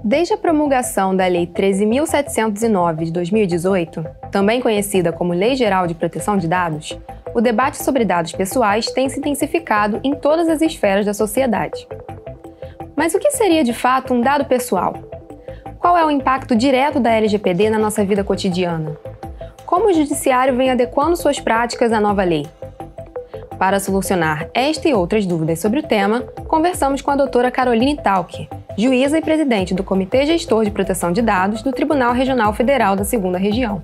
Desde a promulgação da Lei 13.709 de 2018, também conhecida como Lei Geral de Proteção de Dados, o debate sobre dados pessoais tem se intensificado em todas as esferas da sociedade. Mas o que seria de fato um dado pessoal? Qual é o impacto direto da LGPD na nossa vida cotidiana? Como o Judiciário vem adequando suas práticas à nova lei? Para solucionar esta e outras dúvidas sobre o tema, conversamos com a doutora Caroline Tauque, juíza e presidente do Comitê Gestor de Proteção de Dados do Tribunal Regional Federal da 2ª Região.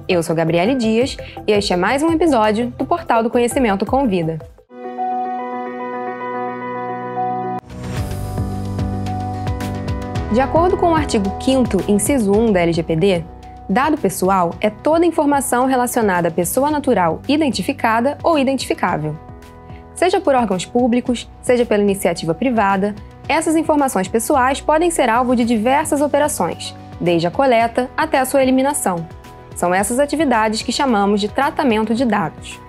Eu sou Gabriele Dias e este é mais um episódio do Portal do Conhecimento Convida. De acordo com o artigo 5º, inciso 1 da LGPD, dado pessoal é toda informação relacionada à pessoa natural identificada ou identificável. Seja por órgãos públicos, seja pela iniciativa privada, essas informações pessoais podem ser alvo de diversas operações, desde a coleta até a sua eliminação. São essas atividades que chamamos de tratamento de dados.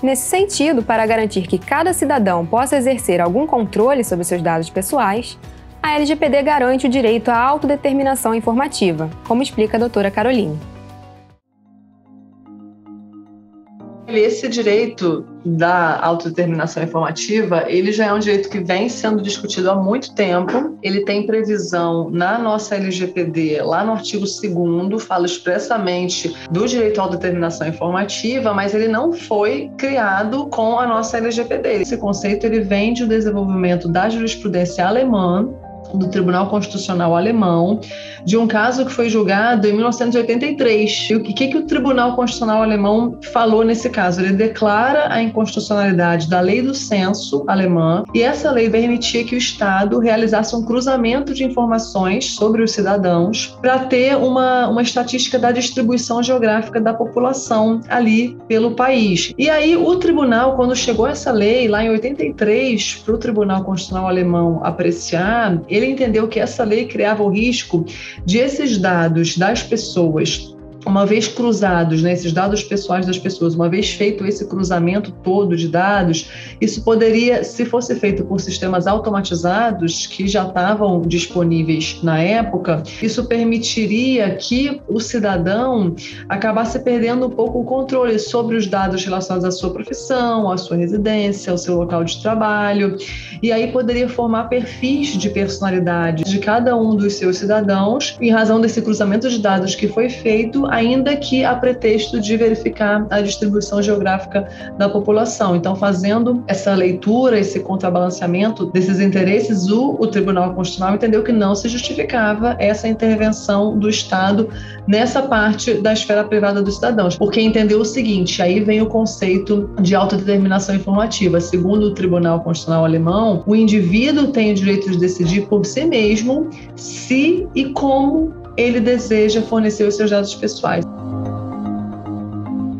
Nesse sentido, para garantir que cada cidadão possa exercer algum controle sobre seus dados pessoais, a LGPD garante o direito à autodeterminação informativa, como explica a doutora Caroline. Esse direito da autodeterminação informativa, ele já é um direito que vem sendo discutido há muito tempo. Ele tem previsão na nossa LGPD, lá no artigo 2º, fala expressamente do direito à autodeterminação informativa, mas ele não foi criado com a nossa LGPD. Esse conceito ele vem do desenvolvimento da jurisprudência alemã, do Tribunal Constitucional Alemão, de um caso que foi julgado em 1983. E o que o Tribunal Constitucional Alemão falou nesse caso? Ele declara a inconstitucionalidade da lei do censo alemã, e essa lei permitia que o Estado realizasse um cruzamento de informações sobre os cidadãos para ter uma estatística da distribuição geográfica da população ali pelo país. E aí o tribunal, quando chegou essa lei, lá em 83, para o Tribunal Constitucional Alemão apreciar, ele entendeu que essa lei criava o risco de esses dados das pessoas, uma vez cruzados, né, esses dados pessoais das pessoas, uma vez feito esse cruzamento todo de dados, isso poderia, se fosse feito por sistemas automatizados que já estavam disponíveis na época, isso permitiria que o cidadão acabasse perdendo um pouco o controle sobre os dados relacionados à sua profissão, à sua residência, ao seu local de trabalho, e aí poderia formar perfis de personalidade de cada um dos seus cidadãos, em razão desse cruzamento de dados que foi feito, ainda que a pretexto de verificar a distribuição geográfica da população. Então, fazendo essa leitura, esse contrabalanceamento desses interesses, o Tribunal Constitucional entendeu que não se justificava essa intervenção do Estado nessa parte da esfera privada dos cidadãos, porque entendeu o seguinte: aí vem o conceito de autodeterminação informativa. Segundo o Tribunal Constitucional Alemão, o indivíduo tem o direito de decidir por si mesmo se e como ele deseja fornecer os seus dados pessoais.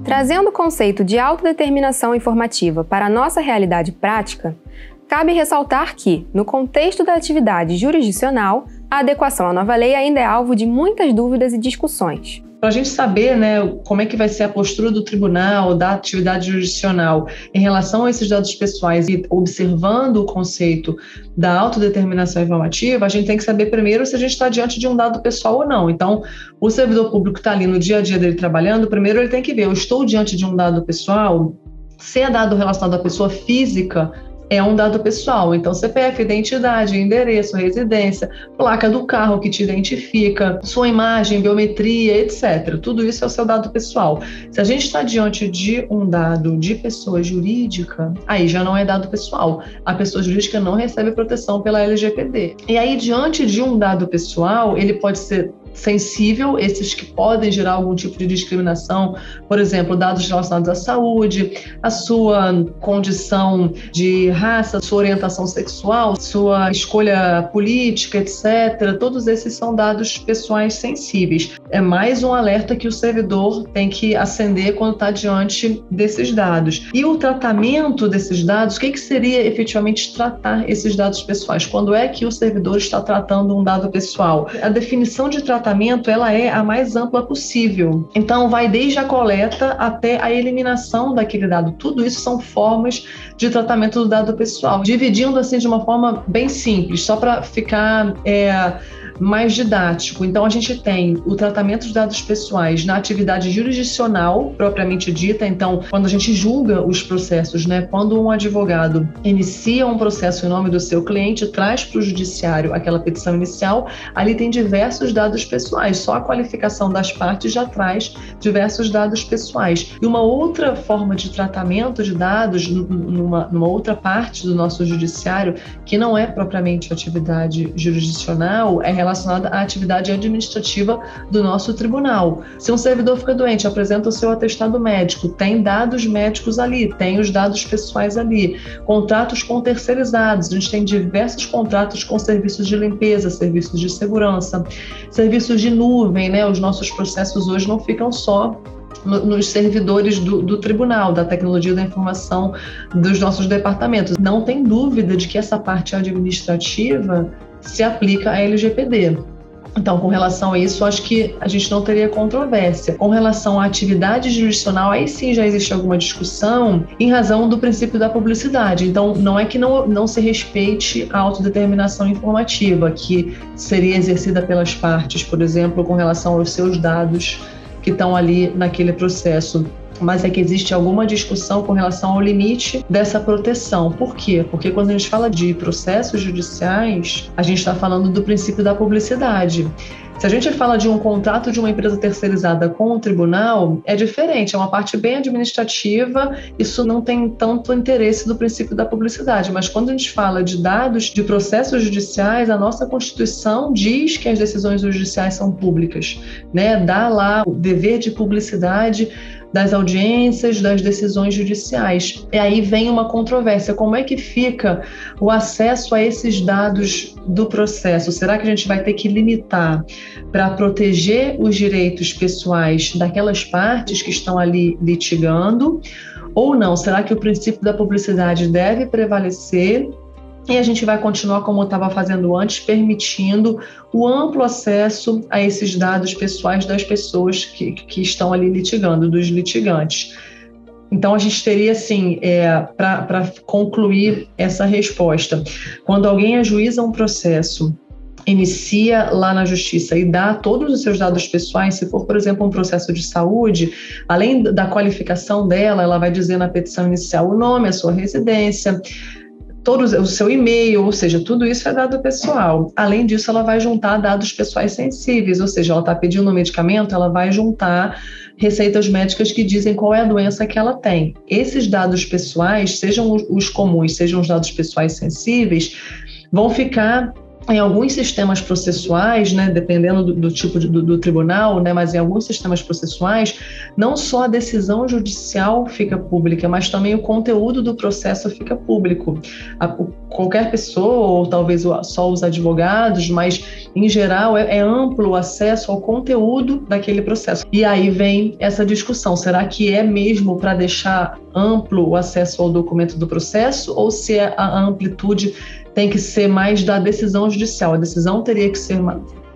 Trazendo o conceito de autodeterminação informativa para a nossa realidade prática, cabe ressaltar que, no contexto da atividade jurisdicional, a adequação à nova lei ainda é alvo de muitas dúvidas e discussões. Para a gente saber, né, como é que vai ser a postura do tribunal, da atividade jurisdicional em relação a esses dados pessoais e observando o conceito da autodeterminação informativa, a gente tem que saber primeiro se a gente está diante de um dado pessoal ou não. Então, o servidor público está ali no dia a dia dele trabalhando, primeiro ele tem que ver, eu estou diante de um dado pessoal? Se é dado relacionado à pessoa física, é um dado pessoal. Então, CPF, identidade, endereço, residência, placa do carro que te identifica, sua imagem, biometria, etc. Tudo isso é o seu dado pessoal. Se a gente está diante de um dado de pessoa jurídica, aí já não é dado pessoal. A pessoa jurídica não recebe proteção pela LGPD. E aí, diante de um dado pessoal, ele pode ser sensível, esses que podem gerar algum tipo de discriminação, por exemplo, dados relacionados à saúde, a sua condição de raça, sua orientação sexual, sua escolha política, etc. Todos esses são dados pessoais sensíveis. É mais um alerta que o servidor tem que acender quando está diante desses dados. E o tratamento desses dados, o que seria efetivamente tratar esses dados pessoais? Quando é que o servidor está tratando um dado pessoal? A definição de tratamento tratamento ela é a mais ampla possível. Então, vai desde a coleta até a eliminação daquele dado. Tudo isso são formas de tratamento do dado pessoal. Dividindo assim de uma forma bem simples, só para ficar mais didático. Então, a gente tem o tratamento de dados pessoais na atividade jurisdicional, propriamente dita. Então, quando a gente julga os processos, né? Quando um advogado inicia um processo em nome do seu cliente, traz para o judiciário aquela petição inicial, ali tem diversos dados pessoais. Só a qualificação das partes já traz diversos dados pessoais. E uma outra forma de tratamento de dados, numa outra parte do nosso judiciário, que não é propriamente atividade jurisdicional, é relacionada à atividade administrativa do nosso tribunal. Se um servidor fica doente, apresenta o seu atestado médico, tem dados médicos ali, tem os dados pessoais ali, contratos com terceirizados, a gente tem diversos contratos com serviços de limpeza, serviços de segurança, serviços de nuvem, né? Os nossos processos hoje não ficam só nos servidores do tribunal, da tecnologia da informação dos nossos departamentos. Não tem dúvida de que essa parte administrativa se aplica à LGPD. Então, com relação a isso, acho que a gente não teria controvérsia. Com relação à atividade jurisdicional, aí sim já existe alguma discussão em razão do princípio da publicidade. Então, não é que não se respeite a autodeterminação informativa, que seria exercida pelas partes, por exemplo, com relação aos seus dados que estão ali naquele processo. Mas é que existe alguma discussão com relação ao limite dessa proteção. Por quê? Porque quando a gente fala de processos judiciais, a gente está falando do princípio da publicidade. Se a gente fala de um contrato de uma empresa terceirizada com o tribunal, é diferente, é uma parte bem administrativa, isso não tem tanto interesse do princípio da publicidade. Mas quando a gente fala de dados de processos judiciais, a nossa Constituição diz que as decisões judiciais são públicas, né? Dá lá o dever de publicidade das audiências, das decisões judiciais. E aí vem uma controvérsia. Como é que fica o acesso a esses dados do processo? Será que a gente vai ter que limitar para proteger os direitos pessoais daquelas partes que estão ali litigando? Ou não? Será que o princípio da publicidade deve prevalecer? E a gente vai continuar como estava fazendo antes, permitindo o amplo acesso a esses dados pessoais das pessoas que estão ali litigando, dos litigantes. Então, a gente teria, assim, para concluir essa resposta, quando alguém ajuiza um processo, inicia lá na justiça e dá todos os seus dados pessoais, se for, por exemplo, um processo de saúde, além da qualificação dela, ela vai dizer na petição inicial o nome, a sua residência, o seu e-mail, ou seja, tudo isso é dado pessoal. Além disso, ela vai juntar dados pessoais sensíveis, ou seja, ela está pedindo um medicamento, ela vai juntar receitas médicas que dizem qual é a doença que ela tem. Esses dados pessoais, sejam os comuns, sejam os dados pessoais sensíveis, vão ficar em alguns sistemas processuais, né, dependendo do tipo do tribunal, né, mas em alguns sistemas processuais, não só a decisão judicial fica pública, mas também o conteúdo do processo fica público. Qualquer pessoa, ou talvez só os advogados, mas em geral é amplo o acesso ao conteúdo daquele processo. E aí vem essa discussão, será que é mesmo para deixar amplo o acesso ao documento do processo, ou se a amplitude tem que ser mais da decisão judicial? A decisão teria que ser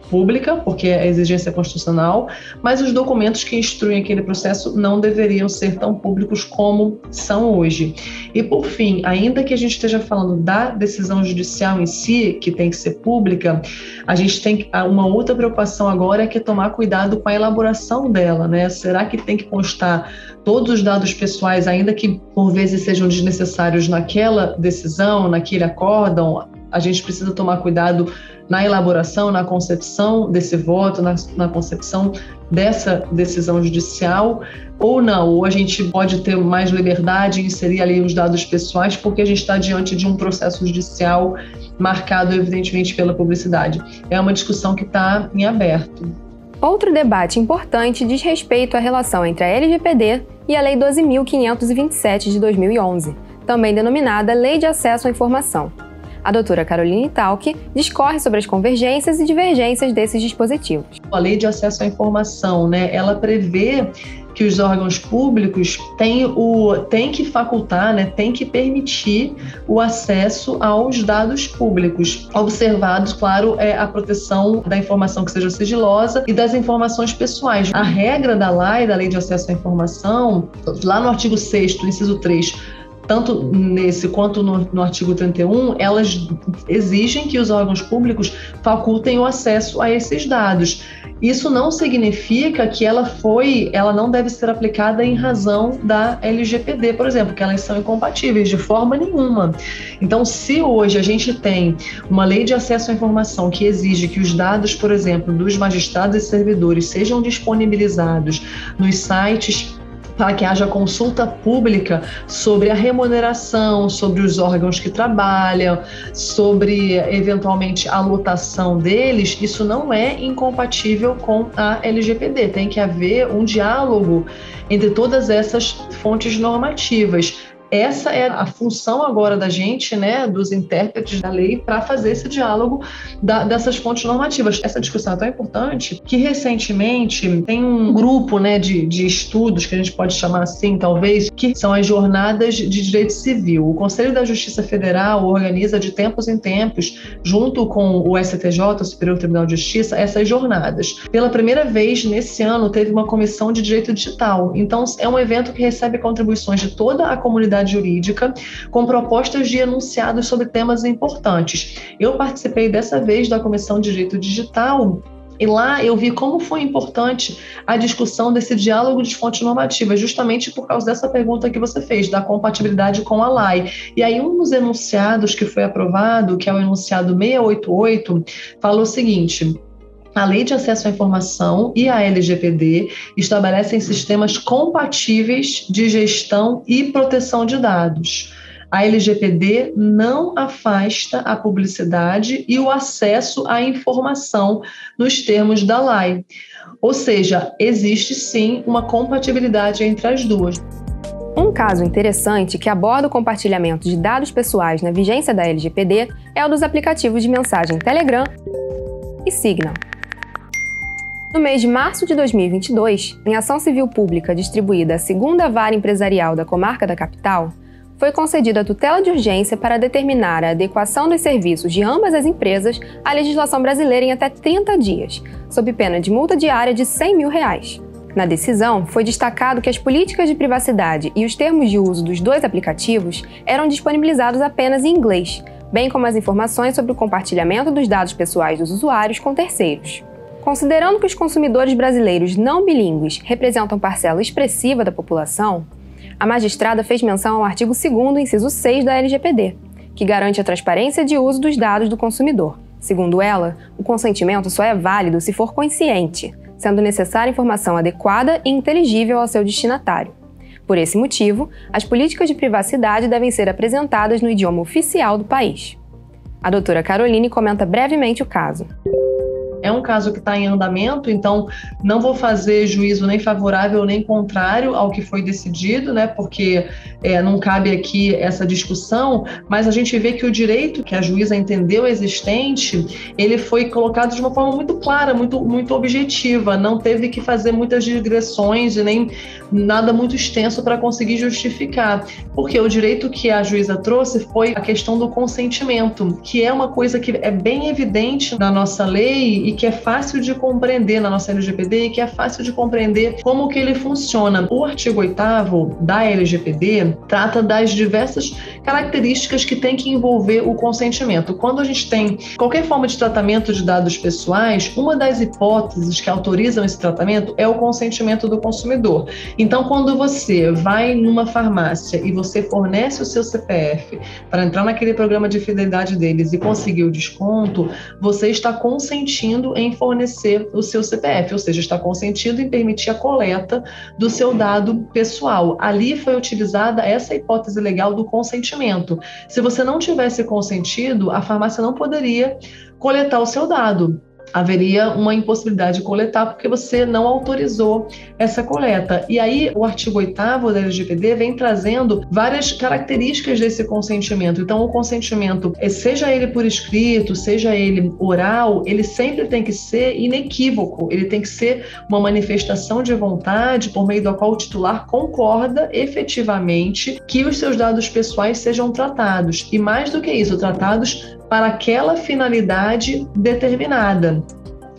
pública, porque é exigência constitucional, mas os documentos que instruem aquele processo não deveriam ser tão públicos como são hoje. E, por fim, ainda que a gente esteja falando da decisão judicial em si, que tem que ser pública, a gente tem uma outra preocupação agora, que é tomar cuidado com a elaboração dela, né? Será que tem que constar todos os dados pessoais, ainda que por vezes sejam desnecessários naquela decisão, naquele acórdão? A gente precisa tomar cuidado na elaboração, na concepção desse voto, na concepção dessa decisão judicial, ou não, ou a gente pode ter mais liberdade em inserir ali os dados pessoais, porque a gente está diante de um processo judicial marcado, evidentemente, pela publicidade. É uma discussão que está em aberto. Outro debate importante diz respeito à relação entre a LGPD e a Lei 12.527 de 2011, também denominada Lei de Acesso à Informação. A doutora Caroline Talck discorre sobre as convergências e divergências desses dispositivos. A Lei de Acesso à Informação, né, ela prevê que os órgãos públicos têm que facultar, né, têm que permitir o acesso aos dados públicos, observados, claro, a proteção da informação que seja sigilosa e das informações pessoais. A regra da Lei de Acesso à Informação, lá no artigo 6º, inciso 3, tanto nesse quanto no artigo 31, elas exigem que os órgãos públicos facultem o acesso a esses dados. Isso não significa que ela não deve ser aplicada em razão da LGPD, por exemplo, que elas são incompatíveis de forma nenhuma. Então, se hoje a gente tem uma lei de acesso à informação que exige que os dados, por exemplo, dos magistrados e servidores sejam disponibilizados nos sites para que haja consulta pública sobre a remuneração, sobre os órgãos que trabalham, sobre, eventualmente, a lotação deles, isso não é incompatível com a LGPD. Tem que haver um diálogo entre todas essas fontes normativas. Essa é a função agora da gente, né, dos intérpretes da lei, para fazer esse diálogo dessas fontes normativas. Essa discussão é tão importante que, recentemente, tem um grupo, né, de estudos, que a gente pode chamar assim, talvez, que são as jornadas de direito civil. O Conselho da Justiça Federal organiza de tempos em tempos, junto com o STJ, o Superior Tribunal de Justiça, essas jornadas. Pela primeira vez, nesse ano, teve uma comissão de direito digital. Então, é um evento que recebe contribuições de toda a comunidade jurídica, com propostas de enunciados sobre temas importantes. Eu participei dessa vez da Comissão de Direito Digital e lá eu vi como foi importante a discussão desse diálogo de fontes normativas, justamente por causa dessa pergunta que você fez, da compatibilidade com a LAI. E aí um dos enunciados que foi aprovado, que é o enunciado 688, falou o seguinte: a Lei de Acesso à Informação e a LGPD estabelecem sistemas compatíveis de gestão e proteção de dados. A LGPD não afasta a publicidade e o acesso à informação nos termos da LAI. Ou seja, existe sim uma compatibilidade entre as duas. Um caso interessante que aborda o compartilhamento de dados pessoais na vigência da LGPD é o dos aplicativos de mensagem Telegram e Signal. No mês de março de 2022, em ação civil pública distribuída à 2ª Vara Empresarial da Comarca da Capital, foi concedida a tutela de urgência para determinar a adequação dos serviços de ambas as empresas à legislação brasileira em até 30 dias, sob pena de multa diária de R$100 mil. Na decisão, foi destacado que as políticas de privacidade e os termos de uso dos dois aplicativos eram disponibilizados apenas em inglês, bem como as informações sobre o compartilhamento dos dados pessoais dos usuários com terceiros. Considerando que os consumidores brasileiros não bilíngues representam parcela expressiva da população, a magistrada fez menção ao artigo 2º, inciso 6 da LGPD, que garante a transparência de uso dos dados do consumidor. Segundo ela, o consentimento só é válido se for consciente, sendo necessária informação adequada e inteligível ao seu destinatário. Por esse motivo, as políticas de privacidade devem ser apresentadas no idioma oficial do país. A doutora Caroline comenta brevemente o caso. É um caso que está em andamento, então não vou fazer juízo nem favorável nem contrário ao que foi decidido, né? Porque não cabe aqui essa discussão, mas a gente vê que o direito que a juíza entendeu existente, ele foi colocado de uma forma muito clara, muito objetiva, não teve que fazer muitas digressões e nem nada muito extenso para conseguir justificar, porque o direito que a juíza trouxe foi a questão do consentimento, que é uma coisa que é bem evidente na nossa lei e que é fácil de compreender na nossa LGPD e que é fácil de compreender como que ele funciona. O artigo 8º da LGPD trata das diversas características que tem que envolver o consentimento. Quando a gente tem qualquer forma de tratamento de dados pessoais, uma das hipóteses que autorizam esse tratamento é o consentimento do consumidor. Então, quando você vai numa farmácia e você fornece o seu CPF para entrar naquele programa de fidelidade deles e conseguir o desconto, você está consentindo em fornecer o seu CPF, ou seja, está consentindo em permitir a coleta do seu dado pessoal. Ali foi utilizada essa hipótese legal do consentimento. Se você não tivesse consentido, a farmácia não poderia coletar o seu dado. haveria uma impossibilidade de coletar porque você não autorizou essa coleta. E aí o artigo 8º da LGPD vem trazendo várias características desse consentimento. Então o consentimento, seja ele por escrito, seja ele oral, ele sempre tem que ser inequívoco, ele tem que ser uma manifestação de vontade por meio da qual o titular concorda efetivamente que os seus dados pessoais sejam tratados. E mais do que isso, tratados para aquela finalidade determinada.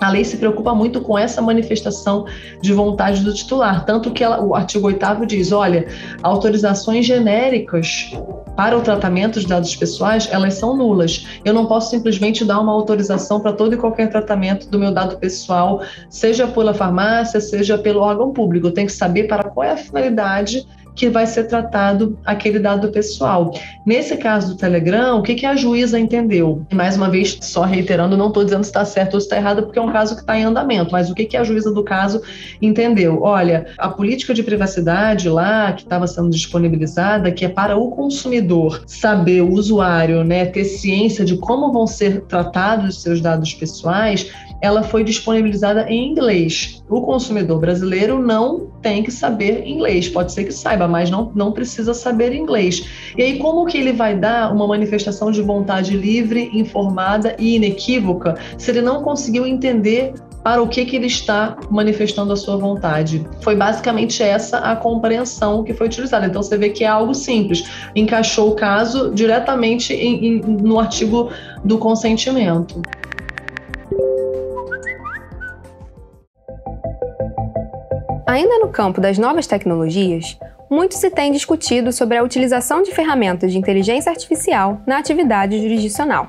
A lei se preocupa muito com essa manifestação de vontade do titular, tanto que o artigo 8º diz, olha, autorizações genéricas para o tratamento de dados pessoais, elas são nulas. Eu não posso simplesmente dar uma autorização para todo e qualquer tratamento do meu dado pessoal, seja pela farmácia, seja pelo órgão público. Eu tenho que saber para qual é a finalidade que vai ser tratado aquele dado pessoal. Nesse caso do Telegram, o que a juíza entendeu? E mais uma vez, só reiterando, não estou dizendo se está certo ou se está errado, porque é um caso que está em andamento, mas o que a juíza do caso entendeu? Olha, a política de privacidade lá, que estava sendo disponibilizada, que é para o consumidor saber, o usuário, né, ter ciência de como vão ser tratados os seus dados pessoais, ela foi disponibilizada em inglês. O consumidor brasileiro não tem que saber inglês, pode ser que saiba, mas não precisa saber inglês. E aí, como que ele vai dar uma manifestação de vontade livre, informada e inequívoca se ele não conseguiu entender para o que ele está manifestando a sua vontade? Foi basicamente essa a compreensão que foi utilizada. Então, você vê que é algo simples. Encaixou o caso diretamente no artigo do consentimento. Ainda no campo das novas tecnologias, muito se tem discutido sobre a utilização de ferramentas de inteligência artificial na atividade jurisdicional.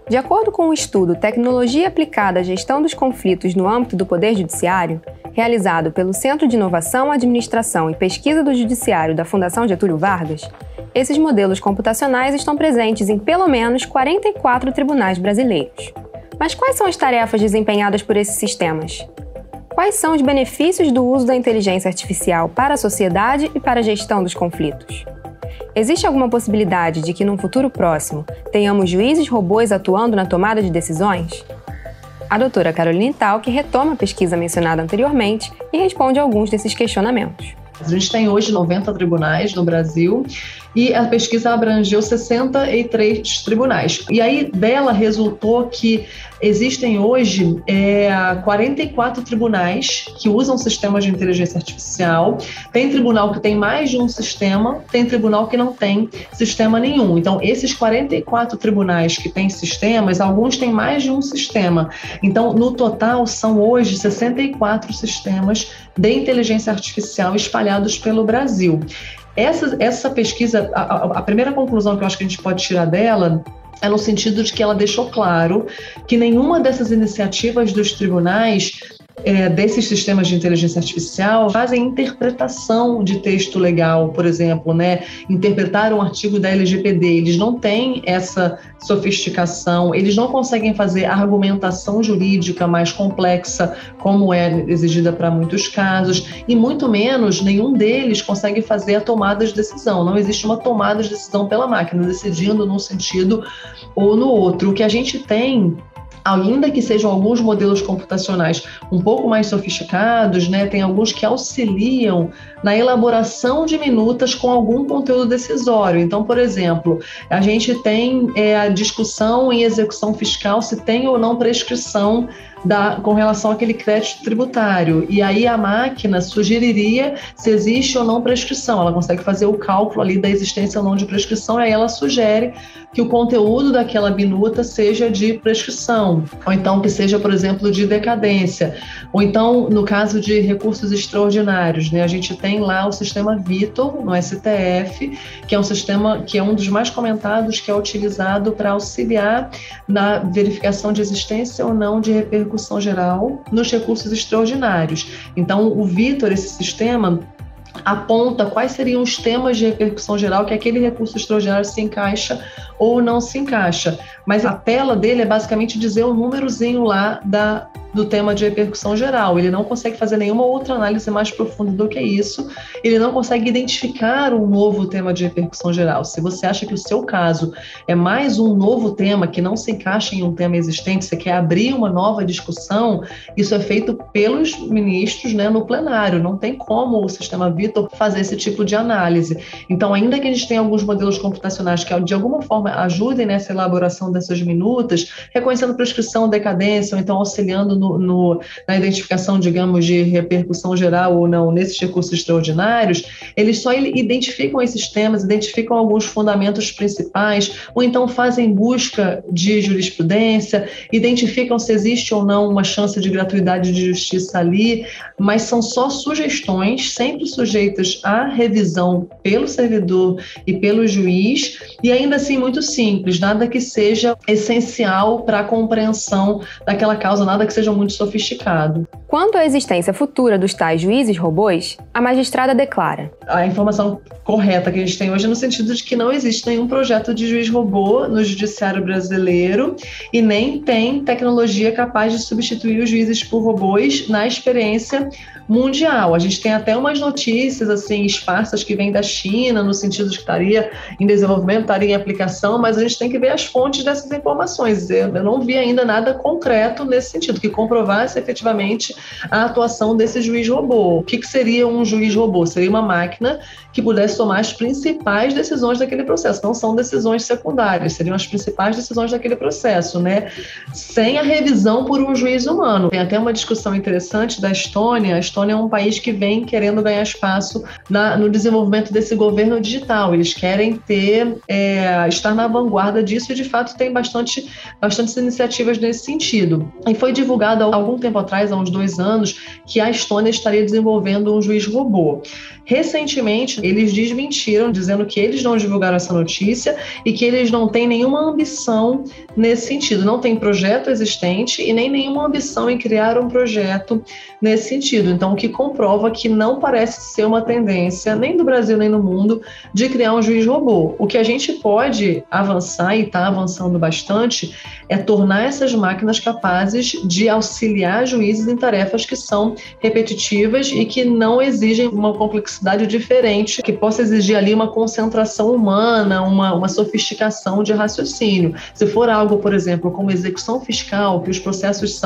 De acordo com o estudo Tecnologia Aplicada à Gestão dos Conflitos no âmbito do Poder Judiciário, realizado pelo Centro de Inovação, Administração e Pesquisa do Judiciário da Fundação Getúlio Vargas, esses modelos computacionais estão presentes em pelo menos 44 tribunais brasileiros. Mas quais são as tarefas desempenhadas por esses sistemas? Quais são os benefícios do uso da inteligência artificial para a sociedade e para a gestão dos conflitos? Existe alguma possibilidade de que, num futuro próximo, tenhamos juízes robôs atuando na tomada de decisões? A doutora Caroline Talk retoma a pesquisa mencionada anteriormente e responde a alguns desses questionamentos. A gente tem hoje 90 tribunais no Brasil e a pesquisa abrangeu 63 tribunais. E aí dela resultou que existem hoje 44 tribunais que usam sistemas de inteligência artificial. Tem tribunal que tem mais de um sistema, tem tribunal que não tem sistema nenhum. Então, esses 44 tribunais que têm sistemas, alguns têm mais de um sistema. Então, no total, são hoje 64 sistemas de inteligência artificial espalhados pelo Brasil. Essa pesquisa, a primeira conclusão que eu acho que a gente pode tirar dela é no sentido de que ela deixou claro que nenhuma dessas iniciativas dos tribunais, desses sistemas de inteligência artificial, fazem interpretação de texto legal, por exemplo, né? Interpretar um artigo da LGPD. Eles não têm essa sofisticação, eles não conseguem fazer argumentação jurídica mais complexa, como é exigida para muitos casos, e muito menos nenhum deles consegue fazer a tomada de decisão. Não existe uma tomada de decisão pela máquina, decidindo num sentido ou no outro. O que a gente tem, ainda que sejam alguns modelos computacionais um pouco mais sofisticados, né, tem alguns que auxiliam na elaboração de minutas com algum conteúdo decisório. Então, por exemplo, a gente tem a discussão em execução fiscal se tem ou não prescrição com relação àquele crédito tributário. E aí a máquina sugeriria se existe ou não prescrição. Ela consegue fazer o cálculo ali da existência ou não de prescrição, e aí ela sugere que o conteúdo daquela minuta seja de prescrição, ou então que seja, por exemplo, de decadência. Ou então, no caso de recursos extraordinários, né, a gente tem lá o sistema Vitor, no STF, que é um sistema que é um dos mais comentados, que é utilizado para auxiliar na verificação de existência ou não de repercussão geral nos recursos extraordinários. Então, o Vitor, esse sistema, aponta quais seriam os temas de repercussão geral que aquele recurso extraordinário se encaixa ou não se encaixa. Mas a tela dele é basicamente dizer o númerozinho lá do tema de repercussão geral. Ele não consegue fazer nenhuma outra análise mais profunda do que isso. Ele não consegue identificar um novo tema de repercussão geral. Se você acha que o seu caso é mais um novo tema que não se encaixa em um tema existente, você quer abrir uma nova discussão, isso é feito pelos ministros, né, no plenário. Não tem como o sistema Vitor fazer esse tipo de análise. Então, ainda que a gente tenha alguns modelos computacionais que de alguma forma ajudem nessa elaboração dessas minutas, reconhecendo prescrição, decadência, ou então auxiliando na identificação, digamos, de repercussão geral ou não nesses recursos extraordinários, eles só identificam esses temas, identificam alguns fundamentos principais, ou então fazem busca de jurisprudência, identificam se existe ou não uma chance de gratuidade de justiça ali, mas são só sugestões, sempre sujeitas à revisão pelo servidor e pelo juiz, e ainda assim muito simples, nada que seja essencial para a compreensão daquela causa, nada que seja muito sofisticado. Quanto à existência futura dos tais juízes robôs, a magistrada declara: a informação correta que a gente tem hoje é no sentido de que não existe nenhum projeto de juiz robô no judiciário brasileiro e nem tem tecnologia capaz de substituir os juízes por robôs na experiência mundial. A gente tem até umas notícias assim esparsas que vêm da China, no sentido de que estaria em desenvolvimento, estaria em aplicação, mas a gente tem que ver as fontes dessas informações. Eu não vi ainda nada concreto nesse sentido, que comprovasse efetivamente a atuação desse juiz robô. O que seria um juiz robô? Seria uma máquina que pudesse tomar as principais decisões daquele processo. Não são decisões secundárias, seriam as principais decisões daquele processo, né? Sem a revisão por um juiz humano. Tem até uma discussão interessante da Estônia. A Estônia é um país que vem querendo ganhar espaço no desenvolvimento desse governo digital. Eles querem estar na vanguarda disso e, de fato, tem bastantes iniciativas nesse sentido. E foi divulgado há algum tempo atrás, há uns 2 anos, que a Estônia estaria desenvolvendo um juiz robô. Recentemente, eles desmentiram, dizendo que eles não divulgaram essa notícia e que eles não têm nenhuma ambição nesse sentido. Não tem projeto existente e nem nenhuma ambição em criar um projeto nesse sentido. Então, o que comprova que não parece ser uma tendência, nem do Brasil nem no mundo, de criar um juiz robô. O que a gente pode avançar, e está avançando bastante, é tornar essas máquinas capazes de auxiliar juízes em tarefas que são repetitivas e que não exigem uma complexidade diferente, que possa exigir ali uma concentração humana, uma sofisticação de raciocínio. Se for algo, por exemplo, como execução fiscal, que os processos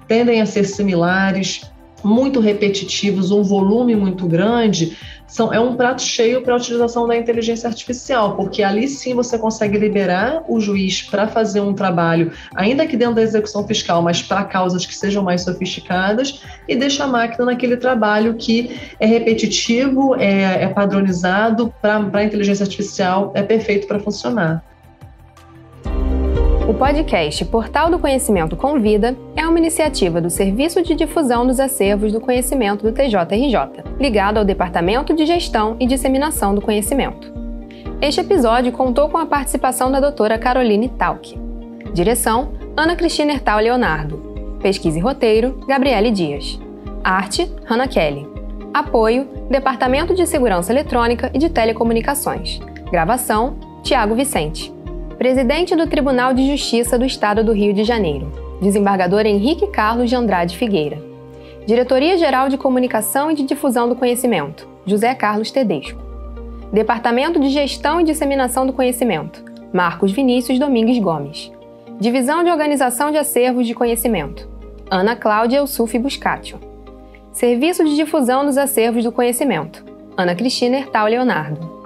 tendem a ser similares, muito repetitivos, um volume muito grande, é um prato cheio para a utilização da inteligência artificial, porque ali sim você consegue liberar o juiz para fazer um trabalho, ainda que dentro da execução fiscal, mas para causas que sejam mais sofisticadas, e deixa a máquina naquele trabalho que é repetitivo, é padronizado, para a inteligência artificial é perfeito para funcionar. O podcast Portal do Conhecimento Convida é uma iniciativa do Serviço de Difusão dos Acervos do Conhecimento do TJRJ, ligado ao Departamento de Gestão e Disseminação do Conhecimento. Este episódio contou com a participação da doutora Caroline Tauck. Direção, Ana Cristina Hertal Leonardo. Pesquisa e roteiro, Gabriele Dias. Arte, Hannah Kelly. Apoio, Departamento de Segurança Eletrônica e de Telecomunicações. Gravação, Tiago Vicente. Presidente do Tribunal de Justiça do Estado do Rio de Janeiro, desembargador Henrique Carlos de Andrade Figueira. Diretoria-Geral de Comunicação e de Difusão do Conhecimento, José Carlos Tedesco. Departamento de Gestão e Disseminação do Conhecimento, Marcos Vinícius Domingues Gomes. Divisão de Organização de Acervos de Conhecimento, Ana Cláudia Elsuf Buscatio. Serviço de Difusão dos Acervos do Conhecimento, Ana Cristina Hertal Leonardo.